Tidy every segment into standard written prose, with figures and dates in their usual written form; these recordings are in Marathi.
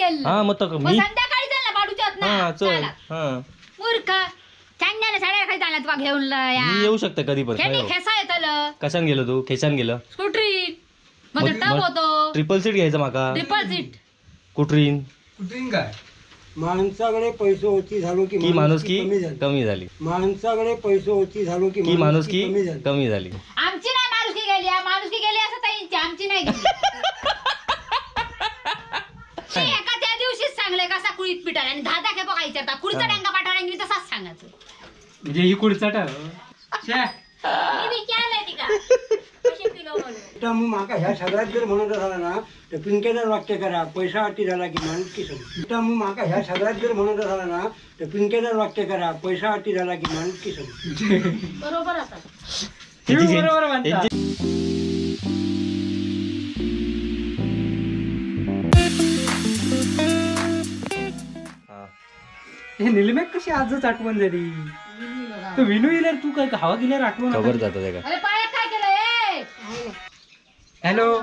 गेलं हा मग मी संध्याकाळी चल ना पाडूच्यात ना हा चल हा मूर्ख चांगल्याला साड्या खाली चालला तुला घेऊन मी येऊ शकते कधी पण खेसा येतलं कशान गेलो तू खेशान गेलं स्कूटरी मग टप होतो ट्रिपल सीट घ्यायचं माका ट्रिपल सीट कुठरीन काय माणसाकडे पैसे ओછી झालो की माणुसकी कमी झाली माणसाकडे पैसे ओછી झालो की माणुसकी कमी झाली आमची नाही माणुसकी गेली असं ताईंची आमची नाही एका त्या दिवशीच सांगले कसा कुळीत पिटाला आणि दहा खेप काय विचारता कुळीचा डांगा पाठवला की तसाच सांगायचं म्हणजे ही कुडचाट मग माका ह्या सगळ्यात जर म्हणत झाला ना तर पिंकेदार वाक्य करा पैसा अटी झाला की माणुसकी समज मग माका ह्या सगळ्यात जर म्हणत झाला ना तर पिंकेदार वाक्य करा पैसा अटी झाला की माणुसकी समज बरोबर आता बरोबर म्हणता हे निलमेक कशी आजच आठवण झाली तो विनू येणार तू काय हवा गेल्यावर आठवण खबर जात का अरे पायात काय केलं हॅलो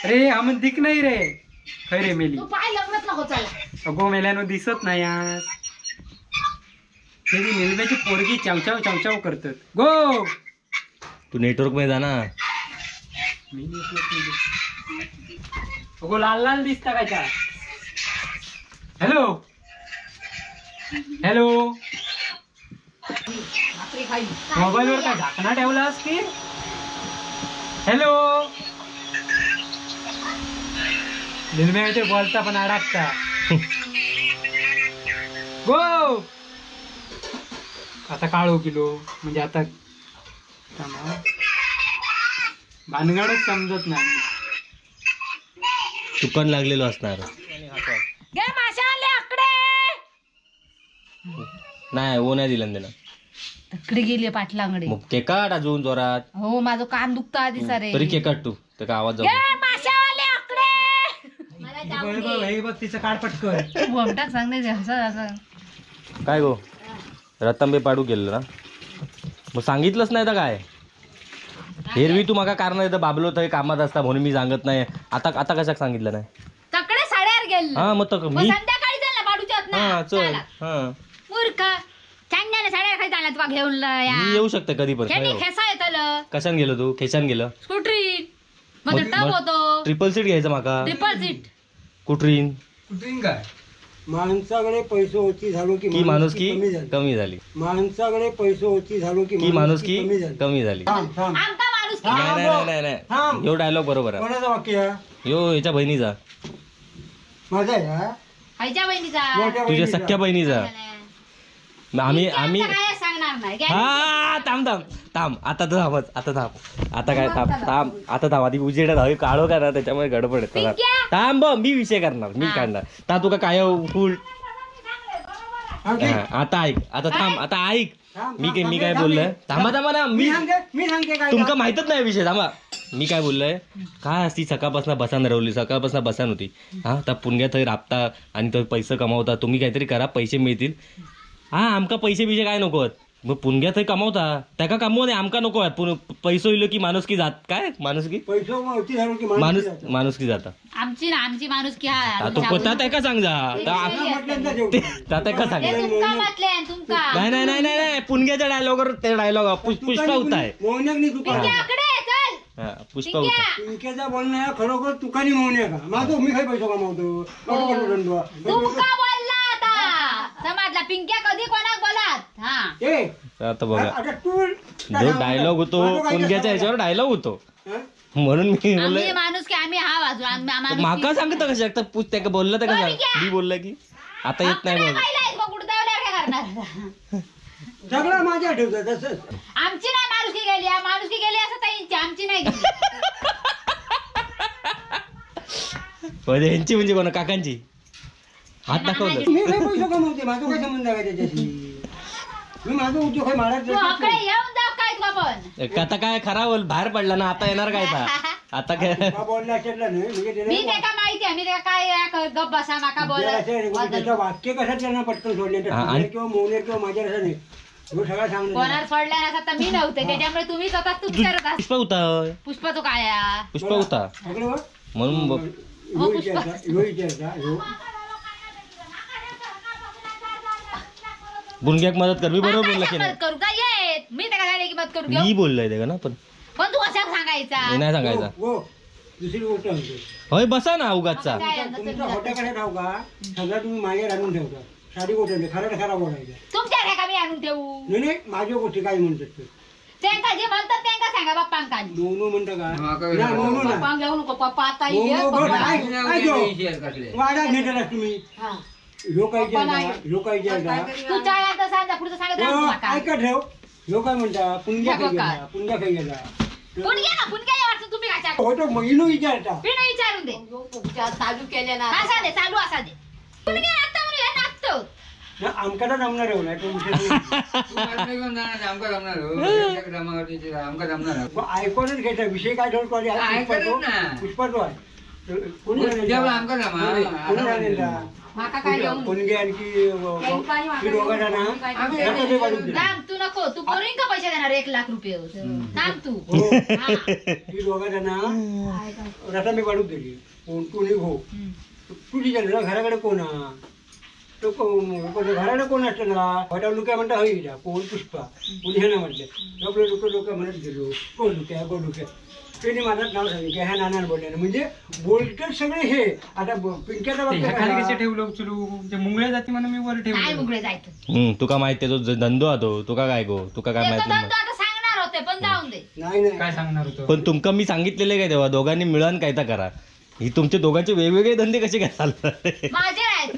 अरे आम्ही दिख नाही रे खै रे मेली तू पाय लग्नात नको चला अगो मेल्यानो दिसत नाही आज ते निलम्याची पोरगी चावचाव चावचाव करतात गो तू नेटवर्क मध्ये जा ना मी अगो लाल लाल दिसता काय का हॅलो हॅलो मोबाईल वर काय झाकणा ठेवलास की हॅलो निलम्या ते बोलता पण अडकता गो आता काळो किलो म्हणजे आता भानगडच समजत नाही चुकन लागलेलो असणार गे माशा आले आकडे नाही ओ नाही दिलं त्याला तकडे गेली पाटलांगडे मग केक काढ अजून जोरात हो माझं कान दुखतं आधी सारे तरी केक काढ तू तर का आवाज जाऊ गे माशा आले आकडे बघ तिचं काढ पटकन भमटाक सांगते असं काय गो रतंबे पाडू गेलो ना मग सांगितलंच नाही तर काय हेरवी तू माका कारण येतं बाबलो थंय कामात असता म्हणून मी सांगत नाही आता आता कशाक सांगितलं नाही तकडे साड्यावर गेल हा मग मी संध्याकाळी चल ना पाडूच्यात हा ना चल हा मूर्ख चांगल्याला साड्या खाली चालला तुला घेऊन मी येऊ शकते कधी पण खेसा येतलं कशान गेलो तू खेशान गेलं स्कूटरी मग टप होतो ट्रिपल सीट घ्यायचं माका ट्रिपल सीट कुठरीन काय माणसाकडे पैसे ओછી झालो की माणुसकी कमी झाली माणसाकडे पैसे ओછી झालो की माणुसकी कमी झाली आमका माणूस नाही नाही नाही नाही यो डायलॉग बरोबर आहे कोणाचं वाक्य यो याच्या बहिणीचा माझा या आईच्या बहिणीचा तुझ्या सख्या बहिणीचा आम्ही काय सांगणार नाही हा थांब थांब थांब आता तर थांबच आता थांब आता काय थांब आता थांब आधी उजेडात हवी काढो का ना त्याच्यामुळे गडबड आहे थांब मी विषय करणार मी काढणार ता तुका काय फुल आता ऐक आता थांब आता ऐक मी काय बोललोय थांबा थांबा ना मी सांगते काय तुमका माहितच नाही विषय थांबा मी काय बोललोय काय असती सकाळपासून बसान रवली सकाळपासून बसान होती हा त्या पुणग्या थंय राबता आणि तो पैसे कमावता तुम्ही काहीतरी करा पैसे मिळतील हा आमका पैसे बिशे काय नको मग पुणग्या थंय कमावता त्याका कमवू नये आमका नको पैसो इलो की माणुसकी जात काय माणुसकी माणुसकी जाता आमची ना आमची माणुसकी हा तो पता त्याका सांग जा त्याका सांग नाही नाही नाही नाही पुणग्याच्या डायलॉगवर ते डायलॉग पुष्पा होता आहे पुष्पा होता पिंकेचा बोलणं खरोखर तुकानी मोहण्या का माझं मी काय पैसा कमावतो समाजला पिंक्या कधी कोणाक बोलात हा आता बघा जो डायलॉग होतो पुणग्याच्या ह्याच्यावर डायलॉग होतो म्हणून मी बोललोय माणूस की आम्ही हा वाजू माका सांगत कशा एकदा पूछ त्या बोललं तर कसं मी बोललं की आता येत नाही सगळं माझ्या ठेवतं तसंच आमची नाही माणुसकी गेली असं ताईंची आमची नाही ह्यांची म्हणजे कोणा काकांची हात दाखवलं मी काय पैसा कमवते माझं काय संबंध आहे त्याच्याशी मी माझा उद्योग आहे महाराज आता काय खरा बोल बाहेर पडला ना आता येणार काय आता काय बोलला मी माहिती आहे मी काय गप बसा माका बोल वाक्य कसं त्यांना पटकन सोडले किंवा मोहने किंवा माझ्या असं नाही सगळं सांग कोणाला सोडल्या आता मी नव्हते त्याच्यामुळे तुम्ही स्वतः तू विचारत पुष्पा होता पुष्पा तो काय पुष्पा होता म्हणून ह्यो विचारता ह्यो बुनग्याक मदत कर, मी बरोबर बोलला की मदत नाही? करू का येत मी त्याला झाले की मदत करू घेऊ मी बोललोय ते का ना, पण पण तू कशा सांगायचा मी नाही सांगायचा. हो दुसरी गोष्ट म्हणतो होय बसा ना उगाचचा. तुमचा होट्याकडे राहू का सगळं तुम्ही माझ्या आणून ठेवता साडी गोठवली खरं खराब बोलायचं तुमच्या घ्या मी आणून ठेवू नाही माझ्या गोष्टी काय म्हणतात ते त्यांका जे म्हणतात त्यांका सांगा बाप्पांका नोनो म्हणता का नाही नोनो ना पप्पा घेऊ नको पप्पा आता ये, नोनो बरं, पप्पा. काय घेऊ? वाड्यात नेतेला तुम्ही हा. ह्यो काय ह्यो काय तू चाळ्यात सांगा पुढचं सांगत राहू नका. ऐका ठेव ह्यो काय म्हणता पुंग्या हे बघा. खाई गेला पुण घ्या ना पुण घ्या वाटतं तुम्ही काय चालू होतो महिनो विचारता पिढ विचारून दे चालू केले ना असा दे चालू असा दे पुण घ्या आता म्हणून हे नाचतो ना आमका तर जमणार आहे ना तो विषय ऐकूनच घ्यायचा विषय काय ठरतो पुष्पातो आहे कोणी माका काय घेऊन कोणी आणखी दोघांना ना आता ते वाढून दिलं. थांब तू नको तू पोरींग का पैसे देणार 1,00,000 रुपये थांब तू हो हा. ती दोघांना ना रसा मी वाढून दिली तू निघो तुझी जनला घराकडे कोण हा? तो घराकडे कोण असतं ना हॉटेल लोक म्हणता हवी कोण पुष्पा कोणी हे ना म्हटले आपले लोक म्हणत गेलो कोण लुक्या त्यांनी माझं नाव सांगितलं ह्या नानाला बोलले म्हणजे बोलतात सगळे हे आता पिंक्याचा खाली कसे बाबतीत ठेवलं उचलू ते मुंगळे जाती म्हणून मी वर काय ठेवलं. उघडे जायचं तुका माहिती आहे तो धंदो हा तो, तुका काय गो, तुका काय ते तर माहिती धंदो आता सांगणार होते पण जाऊन दे नाही नाही काय सांगणार होतो पण तुमका मी सांगितलेले काय तेव्हा दोघांनी मिळून काय तर करा. ही तुमचे दोघांचे वेगवेगळे धंदे कसे काय चालतात? माझे आहेत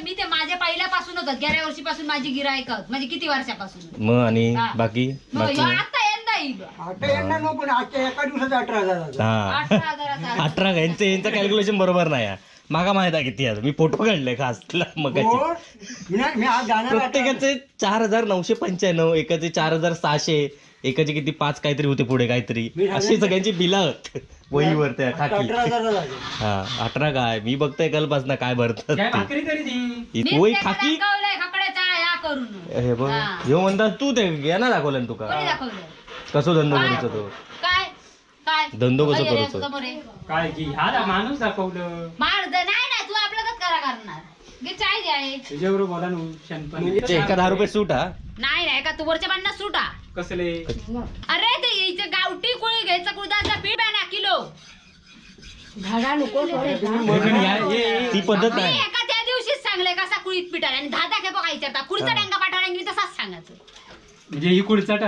मी ते माझ्या पहिल्यापासून होत गेल्या वर्षीपासून माझी गिरायक म्हणजे किती वर्षापासून मग आणि हा. बाकी मग बाकी ह्यो आता यंदा येईल आता येणार नको पण आजच्या एका दिवसात 18,000 झालं. हा 18,000 18 यांचं कॅल्क्युलेशन बरोबर नाही आहे. मागा माहित आहे किती आहे, मी फोटो काढले खास मग हो मी आज जाणार आता. प्रत्येकाचे 4,995, एकाचे 4,600, एकाचे किती 5 काहीतरी होते पुढे काहीतरी मी अशी सगळ्यांची बिला वहीवर त्या आता खाकी. 18,000 झाले. हा 18 काय मी बघतोय कल्पास ना काय भरतात काय ते. भाकरी तरी दी मी वही त्याला खाकी दाखवलंय कपड्याचा या करून हे बघ हा. ह्यो म्हणतात तू ते घ्या ना दाखवलं ना तुका कोणी दाखवलंय कसो धंदो काय? करूचो तो काय काय धंदो कसं अरे, करूचो? समोर ये. काय की हा माणूस दाखवलं नाही तू आपलं करा करणार घे चाय दे आहे तुझ्याबरोबर बोला ना शनपण म्हणजे एका 10 रुपये सूट हा नाही का तू वरच्या 50 सुटा कसले अरे ते इथे गावठी कोळी घ्यायचं कुळदाचा पीठ आहे ना किलो घडा नको ती पद्धत मी नाही. एका त्या दिवशीच सांगले कसा कुळीत पीठ आणि दहा खेपा खायचा आता कुळीचा डेंगा पाठवला मी तसाच सांगायचं म्हणजे ही कुडचाट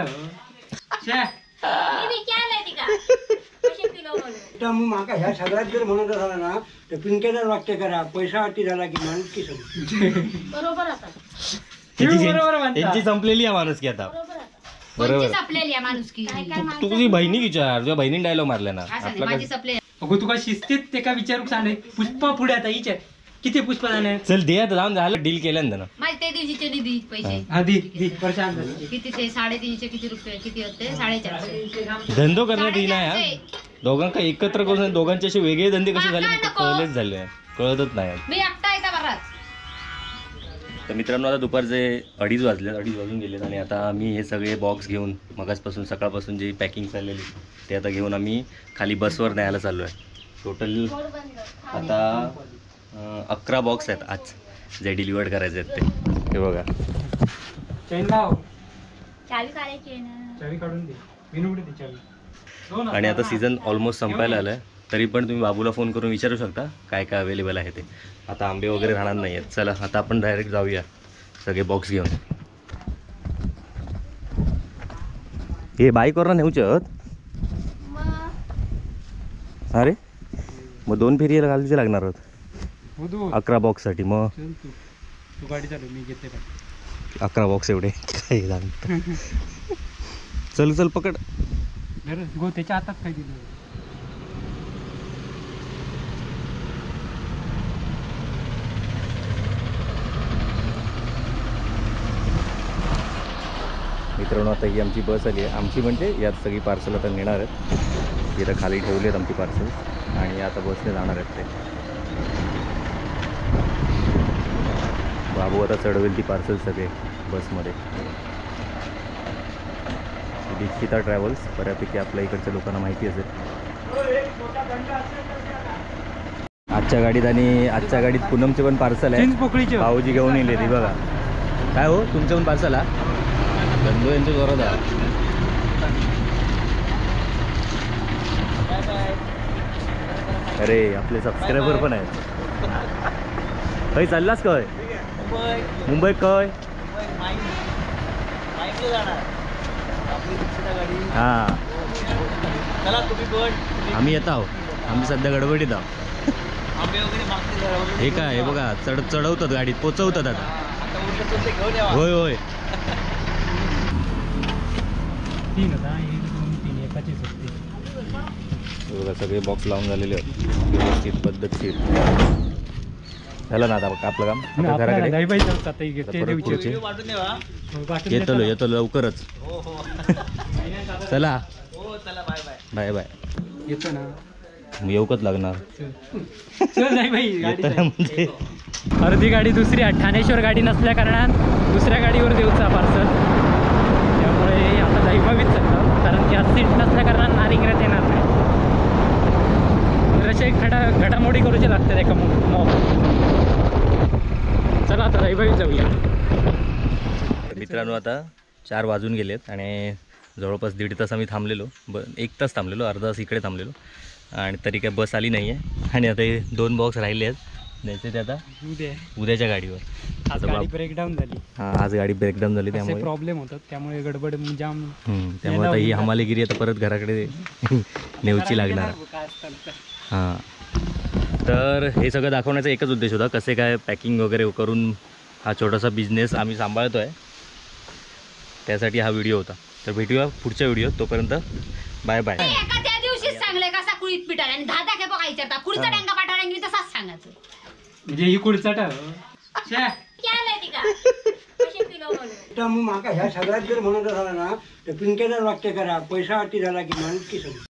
मी विचारलंय ती का कशी किलो म्हणून तर मग माका ह्या सगळ्यात जर म्हणत झाला ना तर पिंकेदार वाक्य करा पैसा अति झाला की माणूस की समज बरोबर आता बरोबर म्हणता. यांची संपलेली आहे माणूस की आता कोणची बरोबर. सपलेली आहे माणूस की तू तुझी बहिणी विचार तुझ्या बहिणीने डायलॉग मारला ना असं नाही, आपला माझी काय- सपले अगो तुका शिस्तीत ते का विचारू सांग पुष्पा पुढे आता हिच्या किती पुष्पा झाले चल दे आता जाऊन झालं डील केलं ना. माझे ते दिवशीचे निधी पैसे हा दी परेशान झाली. किती ते 350 किती रुपये किती होते 450 धंदो करण्यात ही नाही हा. दोघांका एकत्र करून दोघांचे असे वेगळे धंदे कसे झाले माका ते नको. कळलेच झाले कळतच नाही. मी एकटा येता बरात तर मित्रांनो आता दुपारचे 2:30 वाजले 2:30 वाजून गेलेत आणि आता आम्ही हे सगळे बॉक्स घेऊन मगाचपासून सकाळपासून जी पॅकिंग चाललेली ते आता घेऊन आम्ही खाली बसवर न्यायला चाललो आहे. टोटल आता 11 बॉक्स आहेत आज जे डिलिव्हर्ड करायचे आहेत ते हे बघा. चैन लाव चावी काढायची आहे ना चावी काढून दे मी उघडे ती चावी आणि आता सीझन ऑलमोस्ट संपायला आलं आहे तरी पण तुम्ही बाबूला फोन करून विचारू शकता काय काय अवेलेबल आहे ते. आता आंबे वगैरे राहणार नाही आहेत. चला आता आपण डायरेक्ट जाऊया सगळे बॉक्स घेऊन. हे बाईकवर नेऊच्यात अरे मग 2 फेरी घालायचे लागणार आहोत हो तू 11 बॉक्ससाठी. मग चल तू गाडी चालू मी घेते पण 11 बॉक्स एवढे काही लागणार. चल चल पकड. बरं गो त्याच्या हातात काय दिलं मित्रांनो आता ही आमची बस आली आहे. आमची म्हणजे यात सगळी पार्सल आता नेणार आहेत. इथं खाली ठेवली आहेत आमची पार्सल आणि आता बसने जाणार आहेत ते. बाबू आता चढवेल ती पार्सल सगळे बसमध्ये. दीक्षिता ट्रॅव्हल्स बऱ्यापैकी आपल्या इकडच्या लोकांना माहिती असेल. आजच्या गाडीत आणि आजच्या गाडीत पूनमचे पण पार्सल आहे. पोकळीचे भाऊजी घेऊन येले ती बघा. काय हो तुमचं पण पार्सल हा धंदो यांचं जोरात आहे. अरे आपले सबस्क्रायबर पण आहेत. काही चाललास काय मुंबई काय हा आम्ही येत आहोत. आम्ही सध्या गडबडीत आहोत. हे काय हे बघा चढवतात गाडीत पोचवतात आता. होय होय बघा सगळे बॉक्स लावून झालेले आहेत व्यवस्थित पद्धतशीर. झालं ना आता आपलं काम. आता घराकडे परत पुढचे येतो लवकरच. चला बाय बाय. येतो ना येऊकच लागणार. येताना म्हणजे अर्धी गाडी दुसरी ठाणेश्वर गाडी नसल्या कारणात दुसऱ्या गाडीवर देऊचा पार्सल. त्यामुळे आता दैवावीच चाललं कारण की आज सीट नसल्या कारणात नारिंगरात येणार नाही. असे घडामोडी करूचे लागतात एका मॉब. चला आता दैवावीत जाऊया. मित्रांनो आता 4 वाजून गेलेत आणि जवळपास 1.5 तास आम्ही थांबलेलो. 1 तास थांबलेलो, अर्धा तास इकडे थांबलेलो आणि तरी काय बस आली नाही आहे. आणि आता हे 2 बॉक्स राहिले आहेत द्यायचे ते आता उद्याच्या गाडीवर. आज गाडी ब्रेकडाऊन झाली. हां आज गाडी ब्रेकडाऊन झाली त्यामुळे प्रॉब्लेम होतात त्यामुळे गडबड जाम. त्यामुळे आता ही हमालीगिरी आता परत घराकडे नेऊची लागणार. हां तर हे सगळं दाखवण्याचा एकच उद्देश होता कसे काय पॅकिंग वगैरे करून हा छोटासा बिझनेस आम्ही सांभाळतो आहे त्यासाठी हा व्हिडिओ होता. तर भेटूया पुढच्या व्हिडिओ. तोपर्यंत बाय बाय. एका त्या दिवशीच सांगले कसा कुळीत पिटाला आणि दहा खेपा काय विचारता पुढचा डेंगा पाठवला की तसाच सांगायचं. म्हणजे ही कुडचट केलंय ती का कशी किलो म्हणून. तर मग माका ह्या सगळ्यात जर म्हणत असाल ना तर पिंकेदार वाक्य करा. पैसा अटी झाला की माणूस की समज.